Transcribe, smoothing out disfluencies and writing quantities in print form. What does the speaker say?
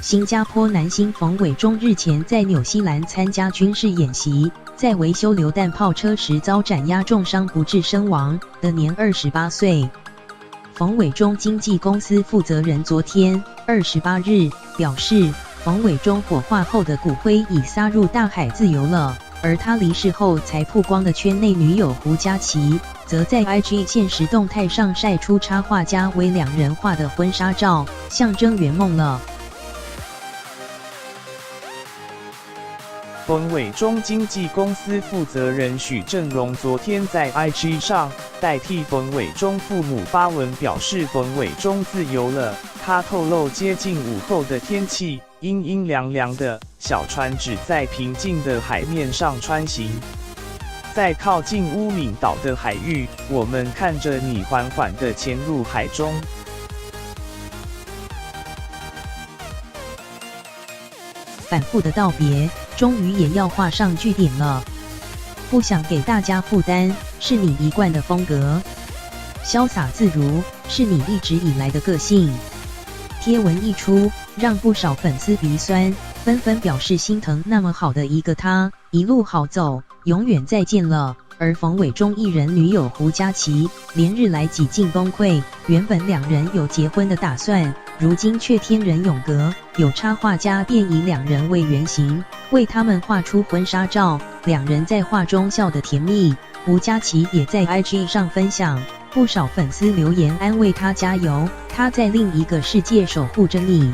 新加坡男星冯伟忠日前在纽西兰参加军事演习，在维修榴弹炮车时遭斩压重伤不治身亡，得年28岁。冯伟忠经纪公司负责人昨天28日表示，冯伟忠火化后的骨灰已撒入大海自由了，而他离世后才曝光的圈内女友胡佳琪，则在 IG 限时动态上晒出插画家为两人画的婚纱照，象征圆梦了。冯伟忠经纪公司负责人许正荣昨天在 IG 上代替冯伟忠父母发文表示，冯伟忠自由了。他透露，接近午后的天气阴阴凉凉的，小船只在平静的海面上穿行。在靠近乌敏岛的海域，我们看着你缓缓地潜入海中。反复的道别，终于也要画上句点了。不想给大家负担，是你一贯的风格。潇洒自如，是你一直以来的个性。贴文一出，让不少粉丝鼻酸，纷纷表示心疼那么好的一个他，一路好走，永远再见了。而冯伟忠艺人女友胡佳琪连日来几近崩溃，原本两人有结婚的打算，如今却天人永隔。有插画家便以两人为原型，为他们画出婚纱照，两人在画中笑得甜蜜。胡佳琪也在 IG 上分享，不少粉丝留言安慰她加油，她在另一个世界守护着你。